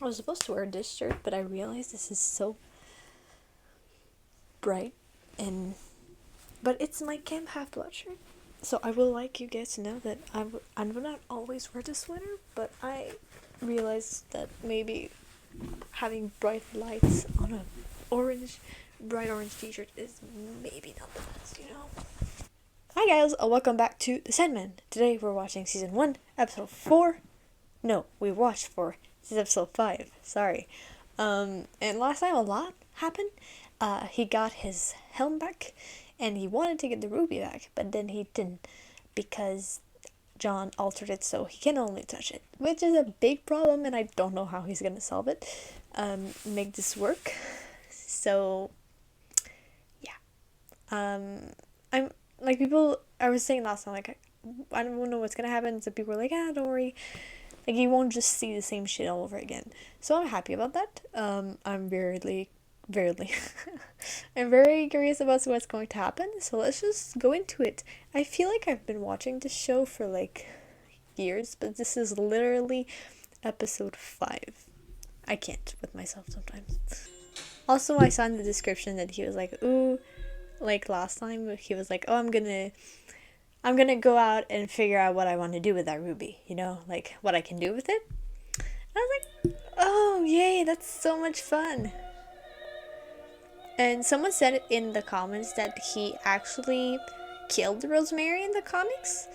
I was supposed to wear this shirt, but I realized this is so bright and but it's my Camp Half-Blood shirt. So I will like you guys to know that I will not always wear the sweater, but I realized that maybe having bright lights on a bright orange t-shirt is maybe not the best, you know? Hi guys, welcome back to The Sandman. Today we're watching season 1, episode 4. No, we watched 4. This is episode 5, sorry. And last time a lot happened. He got his helm back, and he wanted to get the ruby back, but then he didn't, because John altered it so he can only touch it, which is a big problem, and I don't know how he's gonna solve it, make this work. So, yeah. I'm like people. I was saying last time, like I don't know what's gonna happen. So people were like, "Ah, don't worry." Like you won't just see the same shit all over again. So I'm happy about that. I'm very, I'm very curious about what's going to happen. So let's just go into it. I feel like I've been watching this show for like years, but this is literally episode 5. I can't with myself sometimes. Also, I saw in the description that he was like, "Ooh," like last time he was like, "Oh, I'm gonna go out and figure out what I want to do with that ruby, you know, like what I can do with it." And I was like, "Oh, yay, that's so much fun." And someone said in the comments that he actually killed Rosemary in the comics.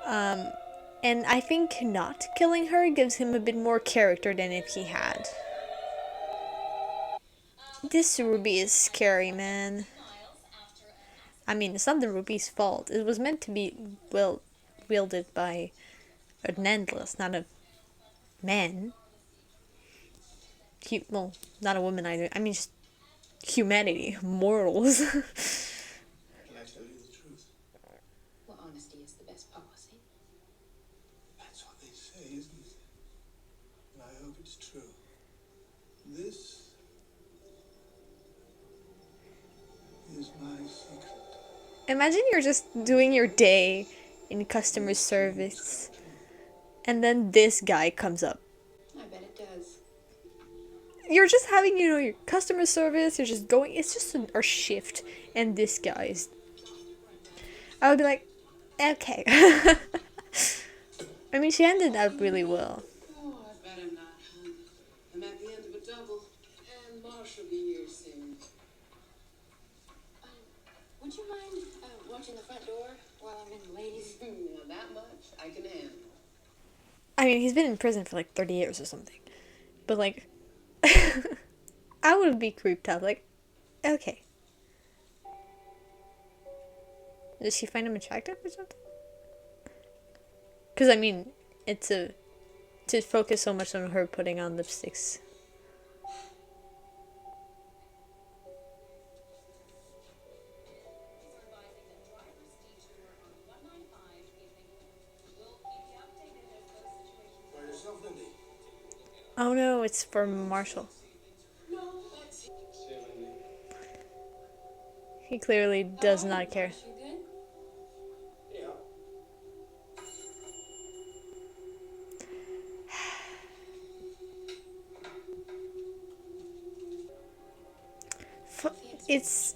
And I think not killing her gives him a bit more character than if he had. This ruby is scary, man. I mean, it's not the ruby's fault. It was meant to be, well, wielded by an endless, not a man. Well, not a woman either. I mean, just humanity, mortals. Can I tell you the truth? Well, honesty is the best policy. That's what they say, isn't it? And I hope it's true. This is my secret. Imagine you're just doing your day in customer service, and then this guy comes up. I bet it does. You're just having, your customer service, you're just going, it's just a shift, and this guy is. I would be like, okay. I mean, she ended that really well. Oh, I bet I'm not, hon. I'm at the end of a double, and Marsh will be here soon. Would you mind watching the front door while I'm in the ladies' room? Now that much I can handle. I mean, he's been in prison for like 30 years or something. But like, I would be creeped out. Like, okay. Did she find him attractive or something? Because I mean, to focus so much on her putting on lipsticks. By yourself, Lindy. Oh no, it's for Marshall. No, that's See you, Lindy. He clearly does not care. You good? Yeah. It's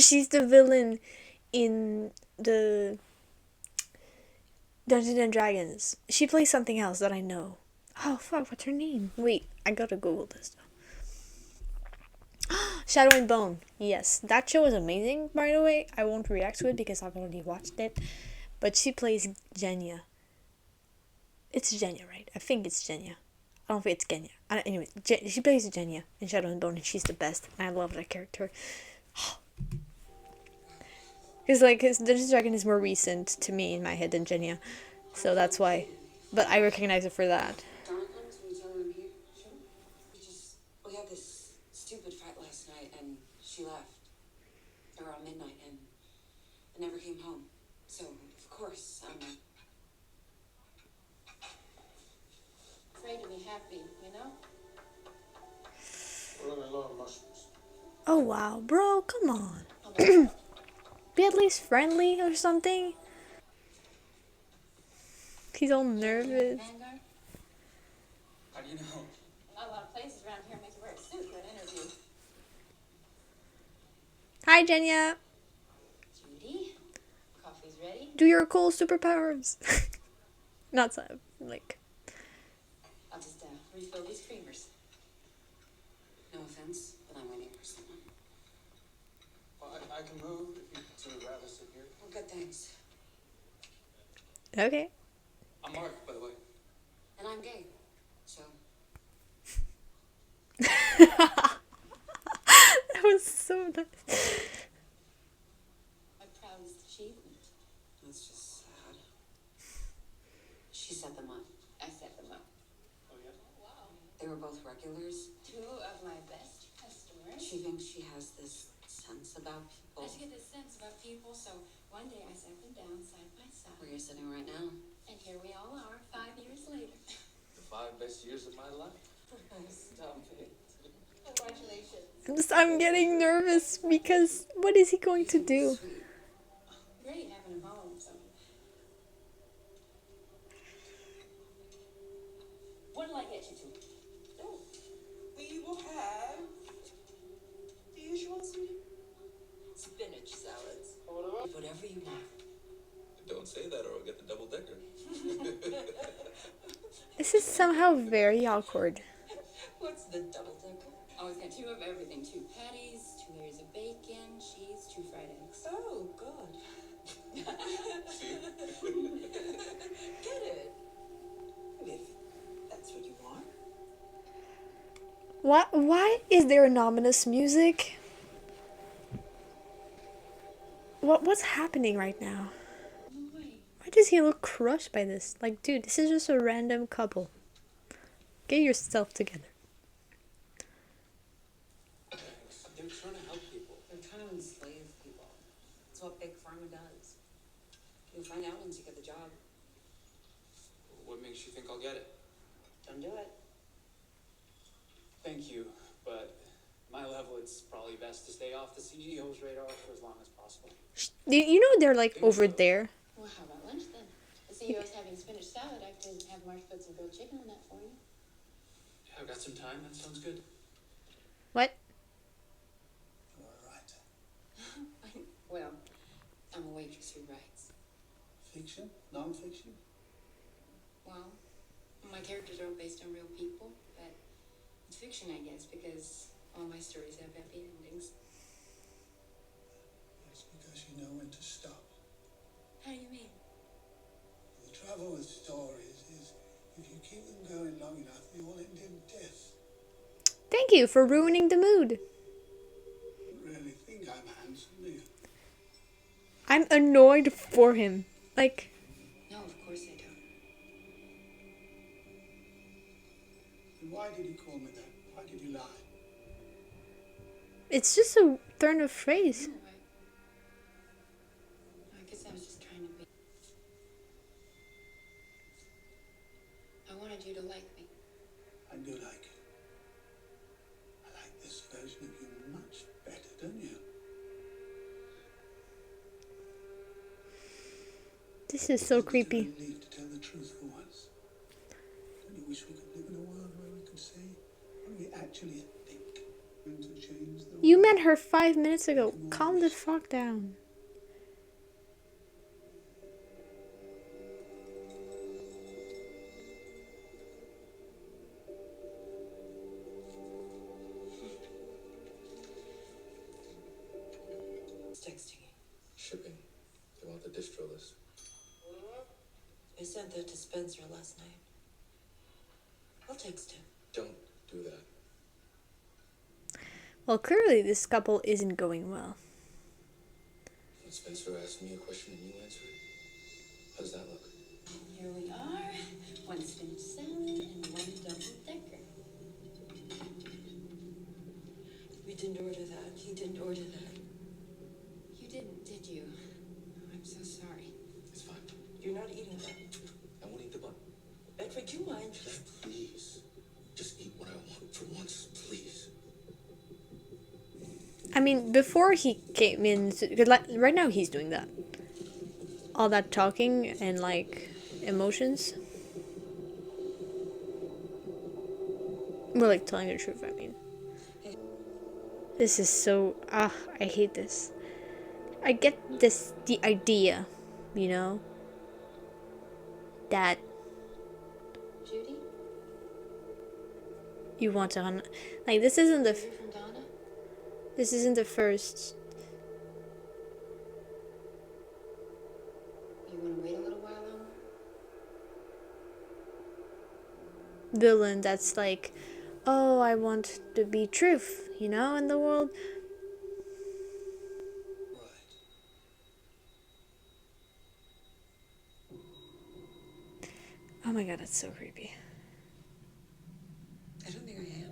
she's the villain in the Dungeons and Dragons. She plays something else that I know. Oh fuck, what's her name? Wait, I gotta Google this though. Shadow and Bone. Yes, that show is amazing. By the way, I won't react to it because I've already watched it. But she plays Genya. It's Genya, right? I think it's Genya. I don't think it's Genya. Anyway, she plays Genya in Shadow and Bone, and she's the best. And I love that character. Because like his Dungeons and Dragons is more recent to me in my head than Genya, so that's why. But I recognize it for that. Dawn comes when you tell her I'm here? Sure. We had this stupid fight last night, and she left around midnight, and never came home. So, of course, I'm afraid to be happy, you know? We're on a lot of mushrooms. Oh wow, bro, come on. How about Be at least friendly or something. He's all nervous. Vanguard? How do you know? Not a lot of places around here make you wear a suit for an interview. Hi, Jenya. Judy, coffee's ready. Do your cool superpowers. Not so, like. I'll just refill these creamers. No offense, but I'm waiting for someone. Well, I can move if you'd rather sit here. Well, good, thanks. Okay. I'm Mark, by the way. And I'm gay, so. That was so nice. My proudest achievement. That's just sad. She set them up. I set them up. Oh, yeah? Wow. They were both regulars. Two of my best customers. She thinks she has this sense about people. I just get this sense about people, so one day I sat them down side by side. Where you're sitting right now. And here we all are, 5 years later. The 5 best years of my life. Stop it. Congratulations. I'm getting nervous because what is he going to do? Sweet. Great having him home, so. What'll I get you to? Oh, we will have the usual sweetie. Spinach salads. Whatever you want. Don't say that or I'll get the double decker. This is somehow very awkward. What's the double decker? Oh, it's got 2 of everything. 2 patties, 2 layers of bacon, cheese, 2 fried eggs. Oh, God. See? Get it. If that's what you want. Why is there an ominous music? What's happening right now? No way. Why does he look crushed by this? Like, dude, this is just a random couple. Get yourself together. They're trying to help people. They're trying to enslave people. That's what Big Pharma does. You'll find out once you get the job. What makes you think I'll get it? Don't do it. Thank you, but my level, it's probably best to stay off the CEO's radar for as long as possible. You know they're like over there. Well, how about lunch then? The CEO's having spinach salad. I can have Mark put some grilled chicken on that for you. Yeah, I've got some time. That sounds good. What? You're a writer. Well, I'm a waitress who writes. Fiction? Non-fiction? Well, my characters are all based on real people, but it's fiction, I guess, because all my stories have happy endings. It's because you know when to stop. How do you mean? The trouble with stories is if you keep them going long enough, they all end in death. Thank you for ruining the mood. You don't really think I'm handsome, do you? I'm annoyed for him. Like, No, of course I don't. And why did you call me that? Why did you lie? it's just a turn of phrase. No, I guess I was just trying to be. I wanted you to like me. I do like you. I like this version of you much better, don't you? This is so creepy. It's a relief to tell the truth for once. Don't you wish we could live in a world where we could say what we actually think and to change the You world? met her 5 minutes ago. Calm the fuck down. It's texting you. Shipping. They want the distro list. I sent that to Spencer last night. I'll text him. Don't do that. Well, clearly this couple isn't going well. When Spencer asked me a question and you answered it, how does that look? Here we are. 1 spinach salad and 1 double decker. We didn't order that. He didn't order that. You didn't, did you? I'm so sorry. It's fine. You're not eating that. I won't eat the bun. Bedford, do you mind? Just please. Just eat what I want for once, please. I mean, before he came in, right now he's doing that. All that talking and like emotions. More like telling the truth, I mean. This is so. I hate this. I get this, the idea, you know, that Judy? you want to hunt. Like, this isn't the. You're from Donna? This isn't the first You want to wait a little while longer? villain that's like, oh, I want to be truth, you know, in the world. Right. Oh my god, that's so creepy. I don't think I am.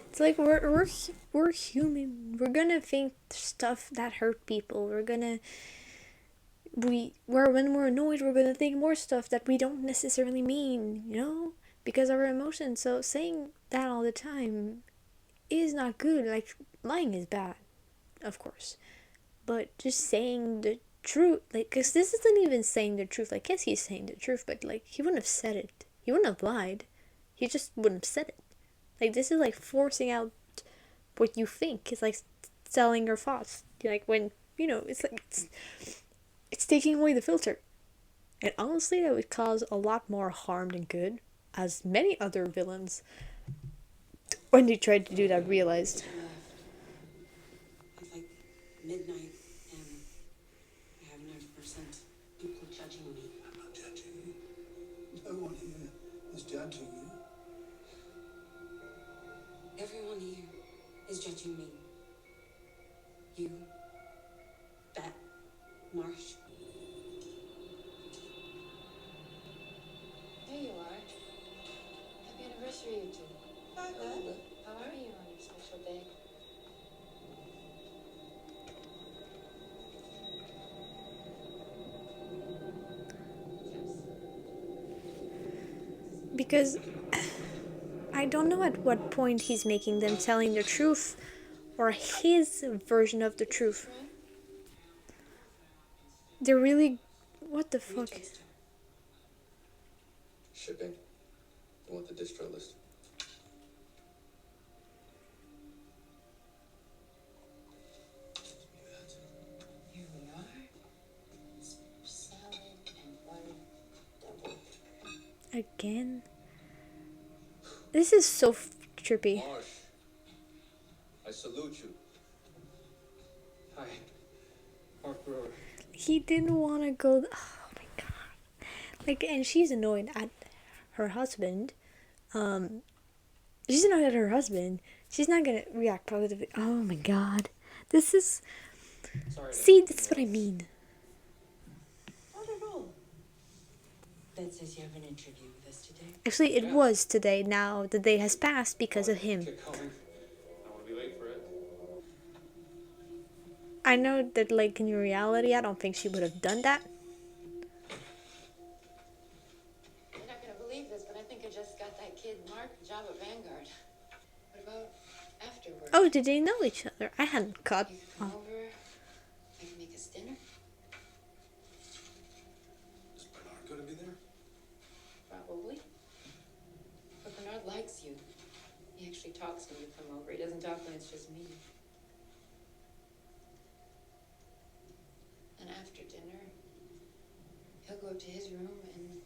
It's like we're human. We're gonna think stuff that hurt people. When we're annoyed, we're gonna think more stuff that we don't necessarily mean, you know, because of our emotions. So saying that all the time is not good. Like, lying is bad, of course, but just saying the truth, like, because this isn't even saying the truth. Like, yes, he's saying the truth, but like, he wouldn't have said it. He wouldn't have lied. He just wouldn't have said it. Like, this is like forcing out what you think. It's like selling your thoughts. Like, when, you know, it's like it's taking away the filter. And honestly, that would cause a lot more harm than good, as many other villains, when they tried to do that, realized. She left at like midnight, and I have never sent people judging me. I'm not judging you. No one here is judging you. Everyone here is judging me. You, that, Marsh. There you are. Happy anniversary, you two. Hi, Bella. How are you on your special day? Because I don't know at what point he's making them telling the truth or his version of the truth. They're really. What the fuck? Shipping. You want the distro list? Here we are. Salad and one double. Again? This is so trippy. Marsh, I salute you. Hi. Mark Brewer. He didn't want to go. Oh my god. Like, and she's annoyed at her husband. She's annoyed at her husband. She's not gonna react positively. Oh my god. This is. Sorry. See, that's what I mean. Not at all. That says you have an interview with us today. Actually, it was today. Now the day has passed because of him. Get going. I don't want to be late for it. I know that, like, in reality, I don't think she would have done that. You're not going to believe this, but I think I just got that kid Mark a job at Vanguard. What about afterwards? Oh, did they know each other? I hadn't caught. You could come over. I can make us dinner. Is Bernard going to be there? Probably. But Bernard likes you. He actually talks when you come over. He doesn't talk when it's just me. And after dinner, he'll go up to his room and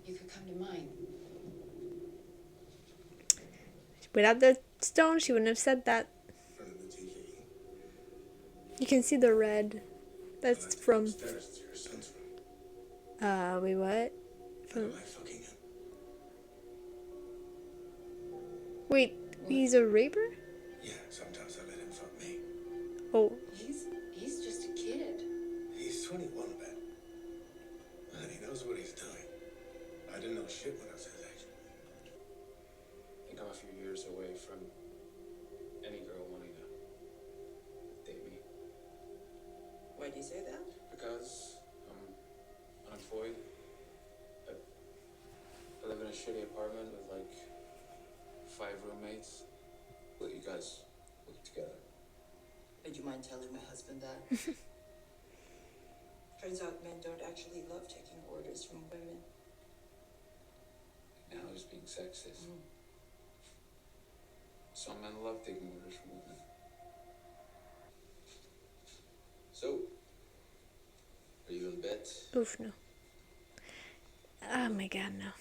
you could come to mine. Without the stone, she wouldn't have said that. Front of the TV. You can see the red. That's from. Upstairs to your son's room. Wait, what? Am I fucking him? Wait, he's a raper? Yeah, sometimes I let him fuck me. Oh, He's just a kid. He's 21, Ben. And he knows what he's doing. I didn't know shit when I was his age. I think I'm a few years away from any girl wanting to date me. Why do you say that? Because I'm unemployed. I live in a shitty apartment with like 5 roommates. Well, you guys look together. Would you mind telling my husband that? Turns out men don't actually love taking orders from women. Now he's being sexist. Some men love taking orders from women. So, are you in bed? Oof, no. Oh my god, no.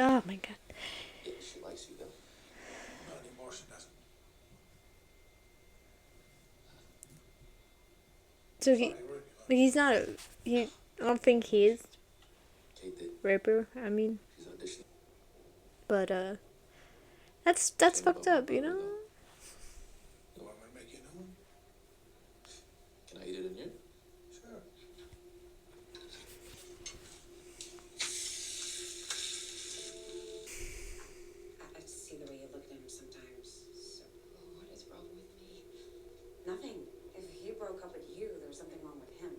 Oh my god. Yeah, she likes you though. Not anymore, she doesn't. So Sorry, really. but he's not a, I don't think he is Kate did. raper, I mean. She's auditioning. But, that's Tell me fucked about my up, you burger, know? though. You want me to make you another one? Can I eat it in here? Sure. I see the way you look at him sometimes. So Oh, what is wrong with me? nothing. If he broke up with you, there's something wrong with him.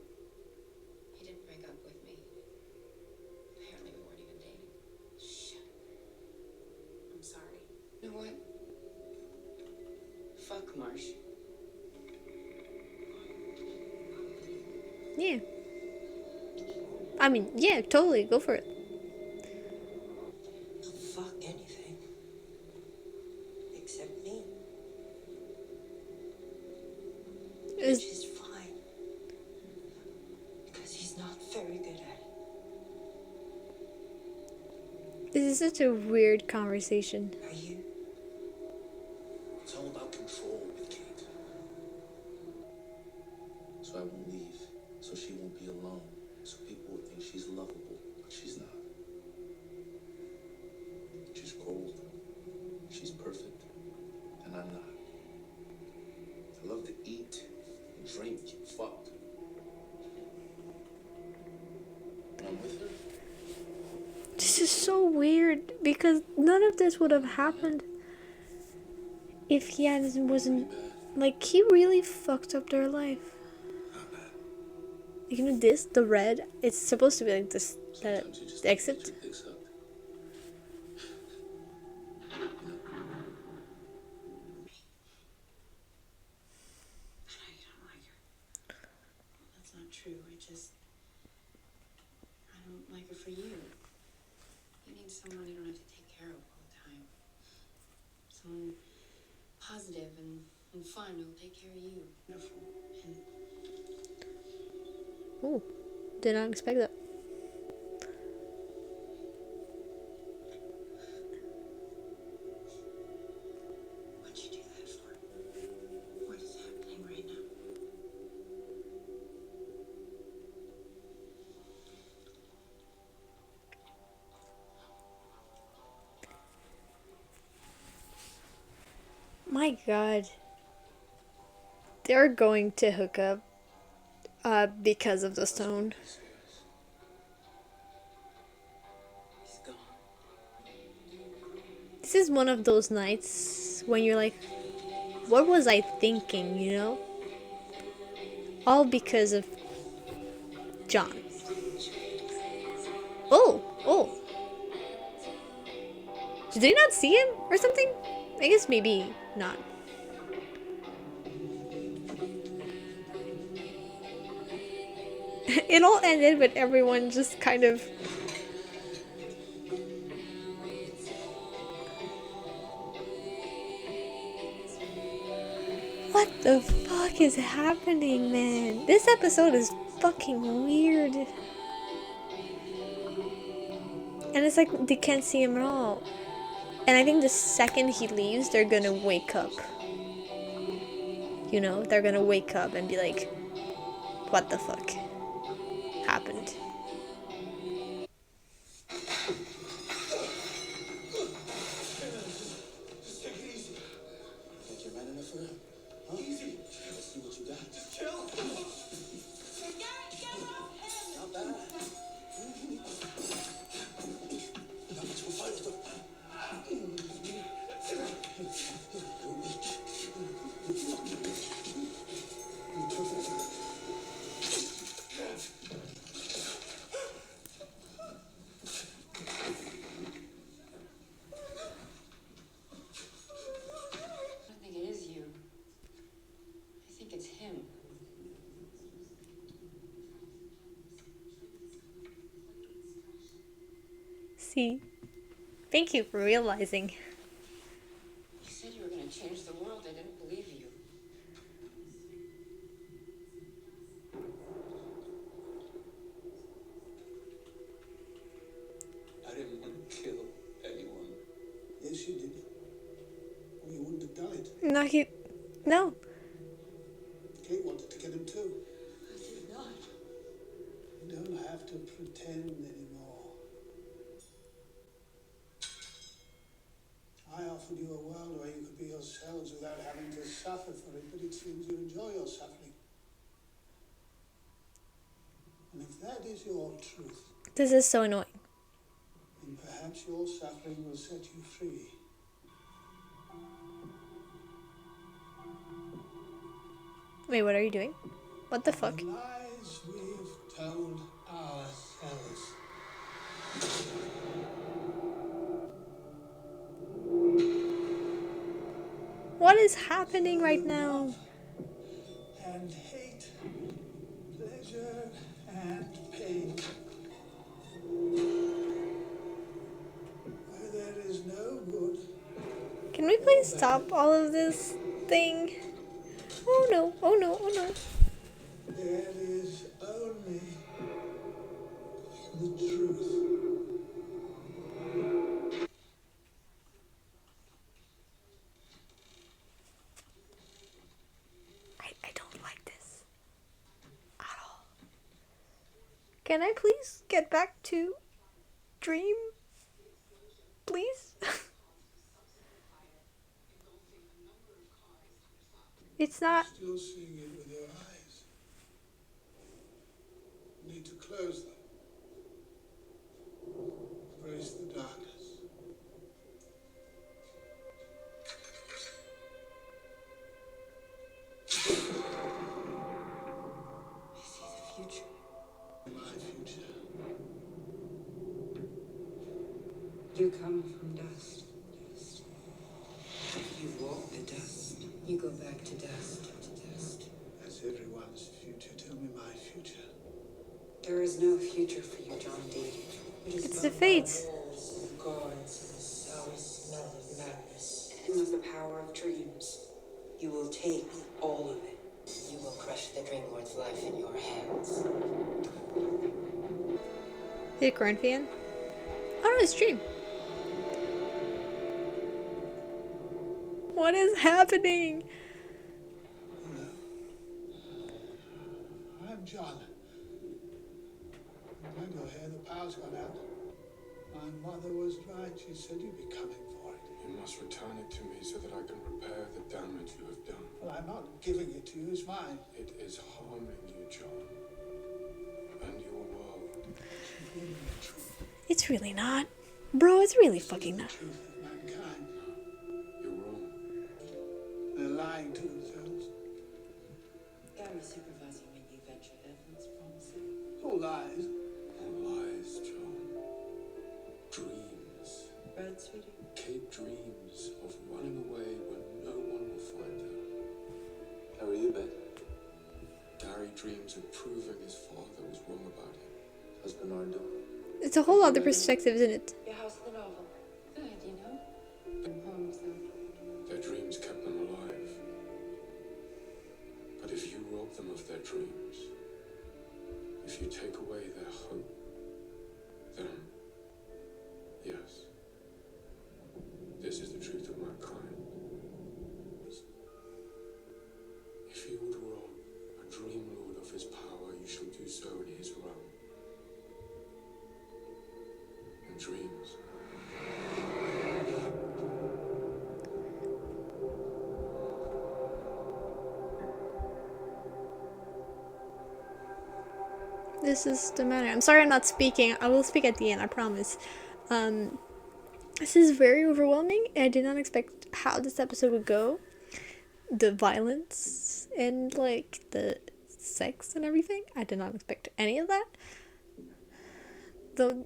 He didn't break up with me. Apparently, we weren't even dating. Shit. I'm sorry. You know what? Fuck Marsh. Yeah. I mean, yeah, totally, go for it. Fuck anything. Except me. Which is fine. Because he's not very good at it. This is such a weird conversation. Are you? It's all about control with Kate. So I won't leave. So she won't be alone. So people will think she's lovable, but she's not. She's cold. She's perfect. And I'm not. I love to eat and drink and fuck. When I'm with her, This is so weird because none of this would have happened if he wasn't like he really fucked up their life. Not bad. You know this, the red, it's supposed to be like this, the sometimes you just exit. get your dick sucked. I know you don't like her. That's not true. I don't like her for you. You need someone you don't have to take care of all the time. Someone positive and fun who'll take care of you. And Ooh, did not expect that. What'd you do that for? What is happening right now? My god. They're going to hook up because of the stone. He's gone. This is one of those nights when you're like, what was I thinking, you know? All because of John. Oh. Did they not see him or something? I guess maybe not. It all ended with everyone just kind of... What the fuck is happening, man? This episode is fucking weird. And it's like they can't see him at all. And I think the second he leaves, they're gonna wake up. You know, they're gonna wake up and be like, what the fuck happened? Just take it easy. Think you're man enough for him? Huh? Easy. Let's see what you got. Just chill. Not bad. Not much of a fight, but I don't think it is you. I think it's him. See? Thank you for realizing. You said you were going to change the world. I didn't believe you. I didn't want to kill anyone. Yes, you did. Or you wouldn't have died. No, no. Kate wanted to kill him too. I did not. You don't have to pretend anymore. I offered you a world where you could be yourselves without having to suffer for it, but it seems you enjoy your suffering. And if that is your truth, This is so annoying. then perhaps your suffering will set you free. Wait, what are you doing? What the fuck? The lies we've told ourselves. What is happening right now? And hate, pleasure and pain. Where there is no good, Can we please stop all of this thing? Oh no, oh no, oh no. there is only the truth. I don't like this at all. Can I please get back to Dream? Please? It's not. Still seeing it with your eyes. You need to close them. Embrace the darkness. I see the future. My future. You come from dust. Dust. You walk the dust. You go back to dust. To dust. That's everyone's future. Tell me my future. There is no future for you, John Dee. It's the fates. Walls and guards and the sour smell of madness. And of the power of dreams. You will take all of it. You will crush the Dream Lord's life in your hands. Hey, Corinthian. Oh no, it's Dream. What is happening? Hello. I'm John. I'm glad you're here. The power's gone out. My mother was right. She said you'd be coming for it. You must return it to me so that I can repair the damage you have done. Well, I'm not giving it to you. It's mine. It is harming you, John, and your world. She's giving me the truth. It's really not. Bro, it's really fucking The not. truth of mankind. You're wrong. They're lying to themselves. Gary's supervising when you venture heaven's promising. It's all lies. All lies, John. Dreams. Right, sweetie? Kate dreams of running away when no one will find her. How are you, Ben? Gary dreams of proving his father was wrong about him. How's Bernard doing? It's a whole other perspective, isn't it? Your house in the novel. Good, you know? I'm home, so. Their dreams kept them alive. But if you rob them of their dreams, if you take away their hope, then, yes, this is the truth of mankind. If you would rob a dream lord of his power, you shall do so in his realm. In dreams. This is the matter. I'm sorry I'm not speaking. I will speak at the end, I promise. This is very overwhelming. I did not expect how this episode would go. The violence and like the sex and everything. I did not expect any of that. Though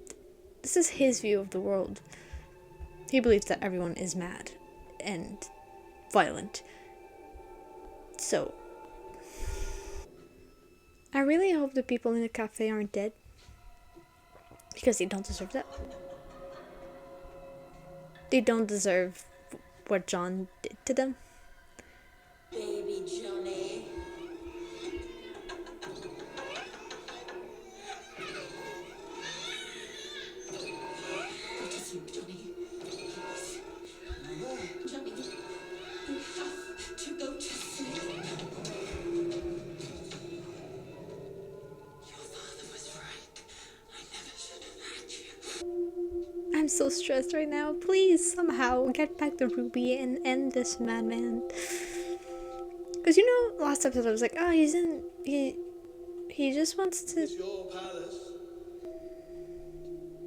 this is his view of the world. He believes that everyone is mad and violent. So I really hope the people in the cafe aren't dead. Because they don't deserve that. They don't deserve what John did to them. Baby Johnny. Go to sleep, Johnny. Please. Johnny, you have to go to sleep. Your father was right. I never should have had you. I'm so stressed right now. Please, somehow, get back the ruby and end this madman. Because, you know, last episode I was like, oh, he just wants to, It's your palace.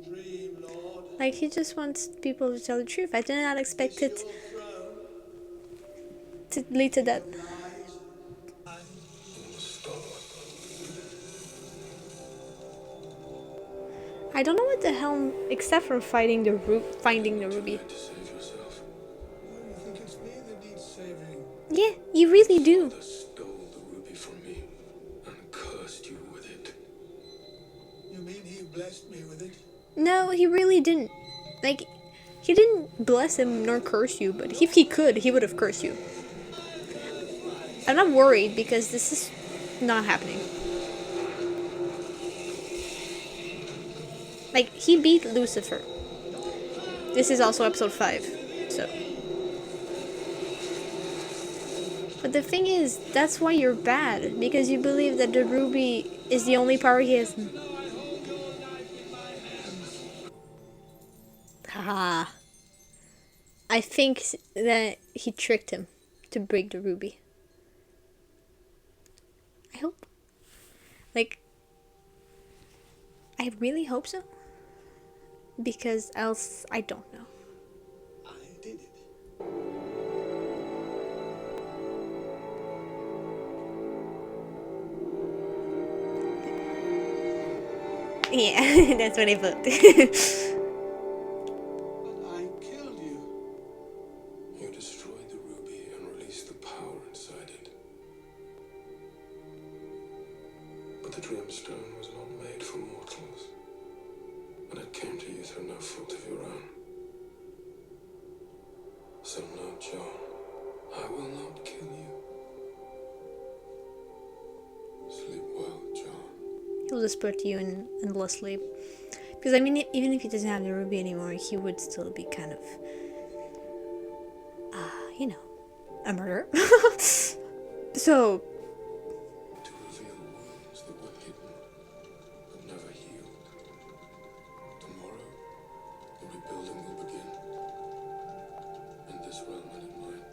Dream, Lord. like, he just wants people to tell the truth. I did not expect It's it your throne. to lead to that. Lies and I don't know what the hell, except for finding the ruby. To save yourself. why do you think it's me that needs saving? Yeah, you really do. Father stole the ruby from me and cursed you with it. You mean he blessed me with it? No, he really didn't. Like, he didn't bless him nor curse you, but if he could, he would have cursed you. I'm not worried because this is not happening. Like, he beat Lucifer. This is also episode 5, so. But the thing is, that's why you're bad, because you believe that the ruby is the only power he has. Haha. I think that he tricked him to break the ruby. I hope. Like, I really hope so. Because else, I don't know. I did it. Yeah, that's what I vote. But I killed you. You destroyed the ruby and released the power inside it. But the Dreamstone was not made for mortals, and it came to you through no fault of your own. So no, John, I will not kill you. Sleep well, John. He'll just put you in endless sleep. Because, I mean, even if he doesn't have the ruby anymore, he would still be kind of, you know, a murderer. So, To reveal wounds that were hidden, but never healed. Tomorrow, the rebuilding will begin. In this realm and in mine.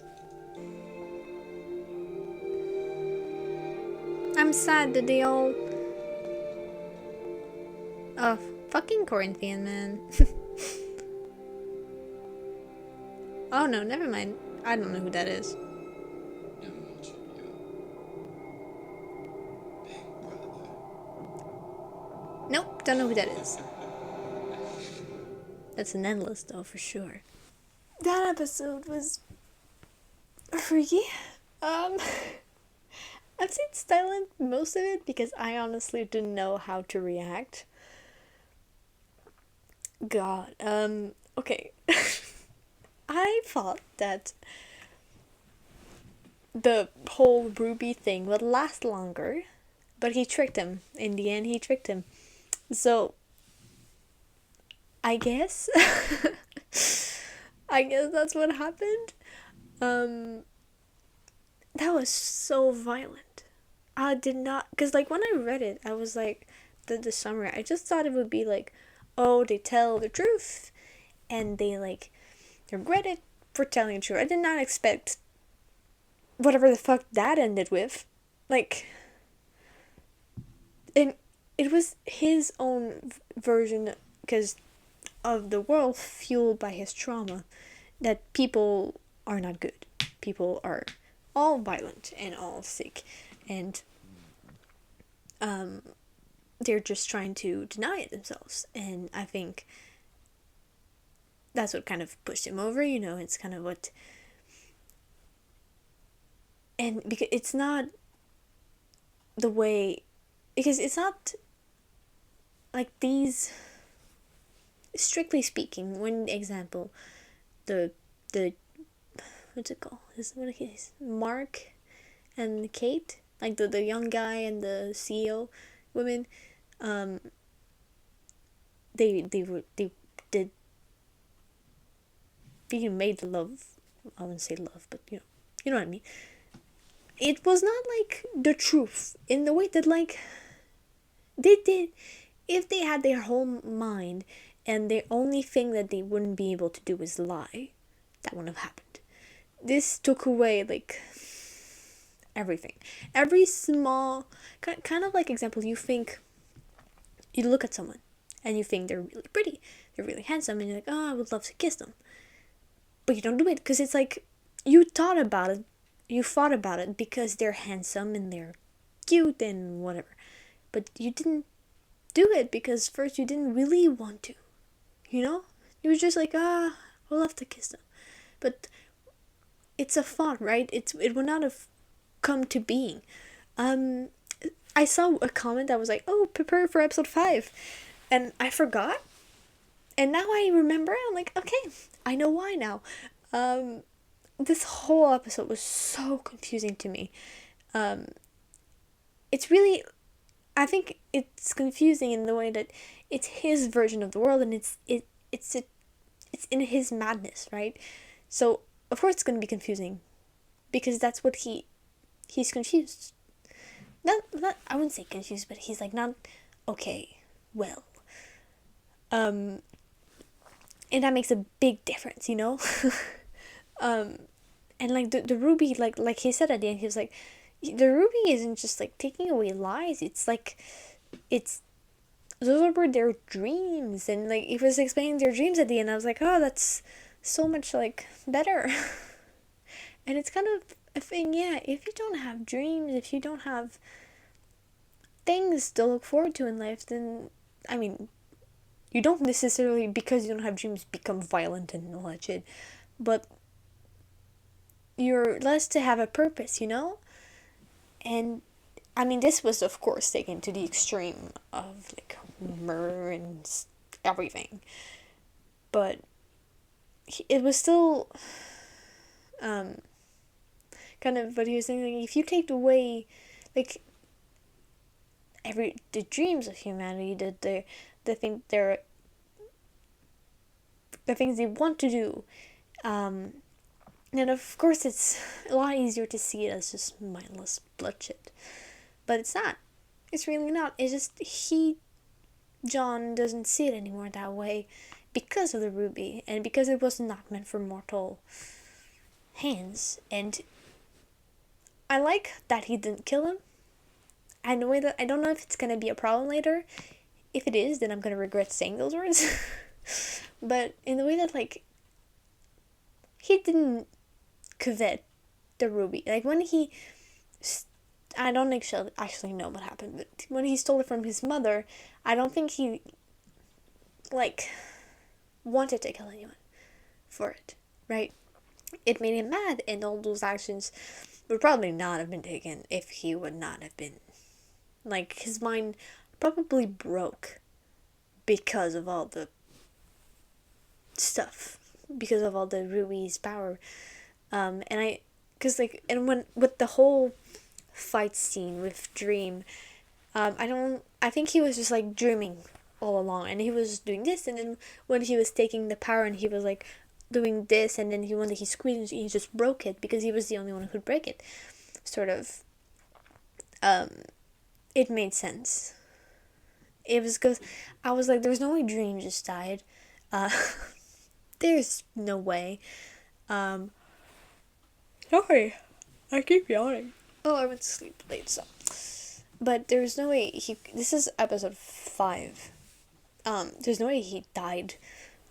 I'm sad that they all... Oh, fucking Corinthian, man. Oh no, never mind. I don't know who that is. Never mention you. Big brother. Nope, don't know who that is. That's an endless though, for sure. That episode was freaky. I've seen silent most of it because I honestly didn't know how to react. God, okay. I thought that the whole Ruby thing would last longer, but he tricked him. In the end, he tricked him. So, I guess, I guess that's what happened. That was so violent. I did not, because like when I read it, I was like, the summary, I just thought it would be like, oh, they tell the truth, and they like regret it for telling the truth. I did not expect whatever the fuck that ended with. Like, and it was his own version, because of the world fueled by his trauma, that people are not good. People are all violent and all sick, and they're just trying to deny it themselves. And I think that's what kind of pushed him over, you know. It's kind of what, and because it's not the way, because it's not like these, strictly speaking, one example, the what's it called? What is Mark and Kate, like the young guy and the CEO women, um, they did being made love. I wouldn't say love, but you know what I mean. It was not like the truth in the way that like they did. If they had their whole mind and the only thing that they wouldn't be able to do is lie, that wouldn't have happened. This took away like everything, every small kind of like example. You look at someone and you think they're really pretty, they're really handsome, and you're like, oh, I would love to kiss them, but you don't do it because it's like you thought about it, you thought about it because they're handsome and they're cute and whatever, but you didn't do it because first you didn't really want to, you were just like, I would love to kiss them, but it's a thought, right? It would not have come to being. um I saw a comment that was like, oh, prepare for episode 5, and I forgot, and now I remember. I'm like, okay, I know why now. This whole episode was so confusing to me. It's really, I think it's confusing in the way that it's his version of the world, and it's in his madness, right? So of course it's going to be confusing because that's what he's confused. Not I wouldn't say confused, but he's like not okay. Well, and that makes a big difference, and like the ruby, like he said at the end, he was like, the ruby isn't just like taking away lies. It's like it's those were their dreams, and like he was explaining their dreams at the end. I was like, oh, that's so much like better. And it's kind of a thing, yeah. If you don't have dreams, if you don't have things to look forward to in life, then I mean, you don't necessarily, because you don't have dreams, become violent and all that shit, but you're less to have a purpose, And I mean, this was of course taken to the extreme of like murder and everything, but it was still kind of what he was saying. Like, if you take away like the dreams of humanity, the thing the things they want to do, and of course it's a lot easier to see it as just mindless bloodshed, but it's not. It's really not. It's just John doesn't see it anymore that way because of the ruby and because it was not meant for mortal hands. And I like that he didn't kill him. And the way that I don't know if it's gonna be a problem later. If it is, then I'm gonna regret saying those words. But in the way that like he didn't covet the ruby, like when I don't actually know what happened, but when he stole it from his mother, I don't think he like wanted to kill anyone for it, right? It made him mad, and all those actions would probably not have been taken if he would not have been, like, his mind probably broke because of all the stuff, because of all the ruby's power. And when with the whole fight scene with Dream, I think he was just like dreaming all along, and he was doing this, and then when he was taking the power and he was like doing this, and then when he squeezed, he just broke it because he was the only one who could break it, sort of. It made sense. It was because I was like, there's no way Dream just died. There's no way. Sorry, I keep yawning. Oh, I went to sleep late, so. But there's no way this is episode 5. There's no way he died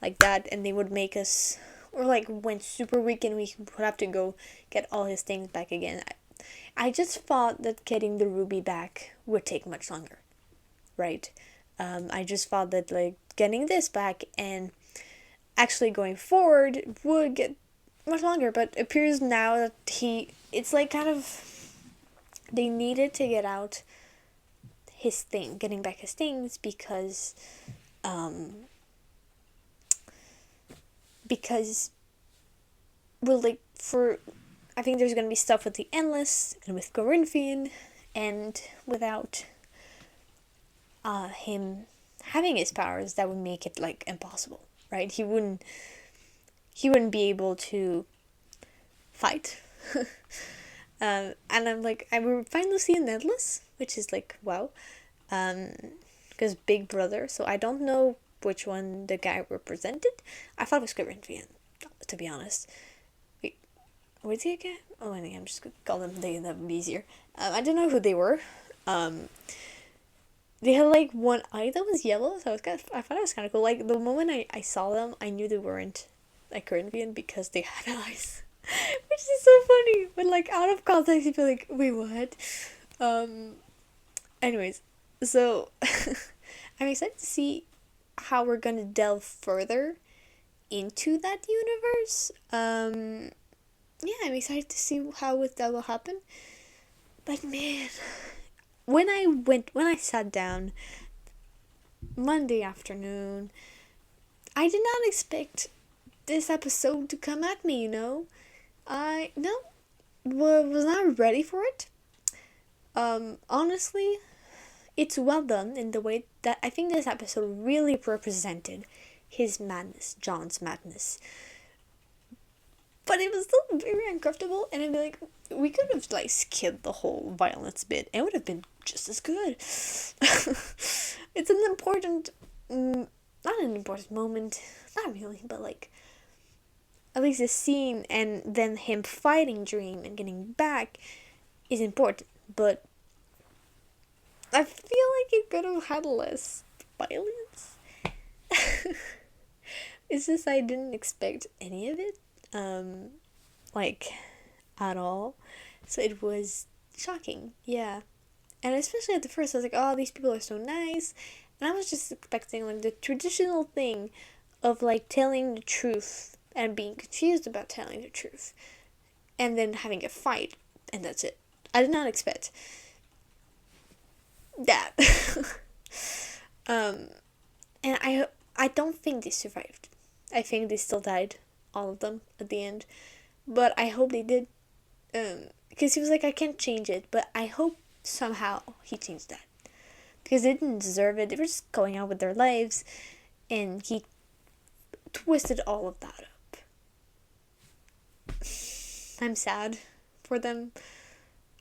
like that, and they would make us, or like went super weak, and we would have to go get all his things back again. I just thought that getting the ruby back would take much longer, right? I just thought that like getting this back and actually going forward would get much longer, but it appears now that it's like kind of, they needed to get out his thing, getting back his things, because will, like, for, I think there's gonna be stuff with the Endless and with Corinthian, and without him having his powers, that would make it like impossible, right? He wouldn't be able to fight. And I'm like, I will finally see an Endless, which is like, wow. Because Big Brother, so I don't know which one the guy represented. I thought it was Corinthian, to be honest. Wait, what's he again? Oh, I think I'm just gonna call them they, that would be easier. I don't know who they were. They had like one eye that was yellow, so I thought it was kind of cool. Like the moment I saw them, I knew they weren't like Corinthian because they had eyes, which is so funny. But like out of context, you'd be like, wait, what? Anyways, so I'm excited to see how we're gonna delve further into that universe. Yeah, I'm excited to see how that will happen. But man, when I sat down Monday afternoon, I did not expect this episode to come at me, you know? I was not ready for it. Honestly, it's well done in the way that I think this episode really represented his madness, John's madness. But it was still very uncomfortable, and I'd be like, we could have like skipped the whole violence bit. It would have been just as good. It's an important, not an important moment, not really, but like at least the scene and then him fighting Dream and getting back is important. But I feel like it could have had less violence. It's just I didn't expect any of it. Like at all. So it was shocking, yeah. And especially at the first, I was like, oh, these people are so nice. And I was just expecting like the traditional thing of like telling the truth and being confused about telling the truth. And then having a fight, and that's it. I did not expect that. And I don't think they survived. I think they still died, all of them, at the end. But I hope they did. Because he was like, I can't change it, but I hope somehow he changed that. Because they didn't deserve it. They were just going out with their lives, and he twisted all of that up. I'm sad for them.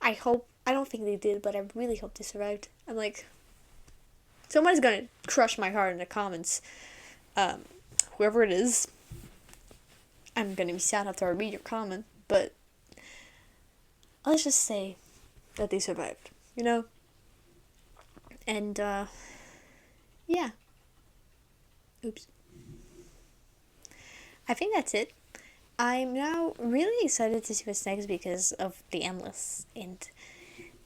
I don't think they did, but I really hope they survived. I'm like, somebody's gonna crush my heart in the comments. Whoever it is, I'm gonna be sad after I read your comment, but let's just say that they survived, you know? And, yeah. Oops. I think that's it. I'm now really excited to see what's next because of the Endless and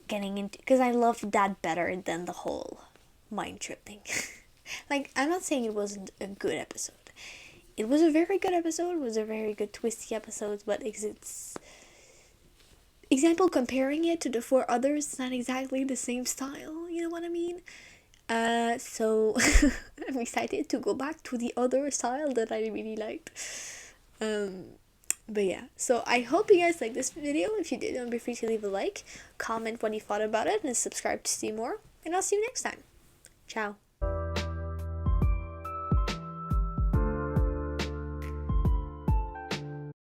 getting into, because I loved that better than the whole mind trip thing. Like, I'm not saying it wasn't a good episode. It was a very good episode. It was a very good twisty episode, but it's example comparing it to the four others, it's not exactly the same style. You know what I mean? So I'm excited to go back to the other style that I really liked. But yeah, so I hope you guys like this video. If you did, don't be free to leave a like, comment what you thought about it, and subscribe to see more. And I'll see you next time. Ciao.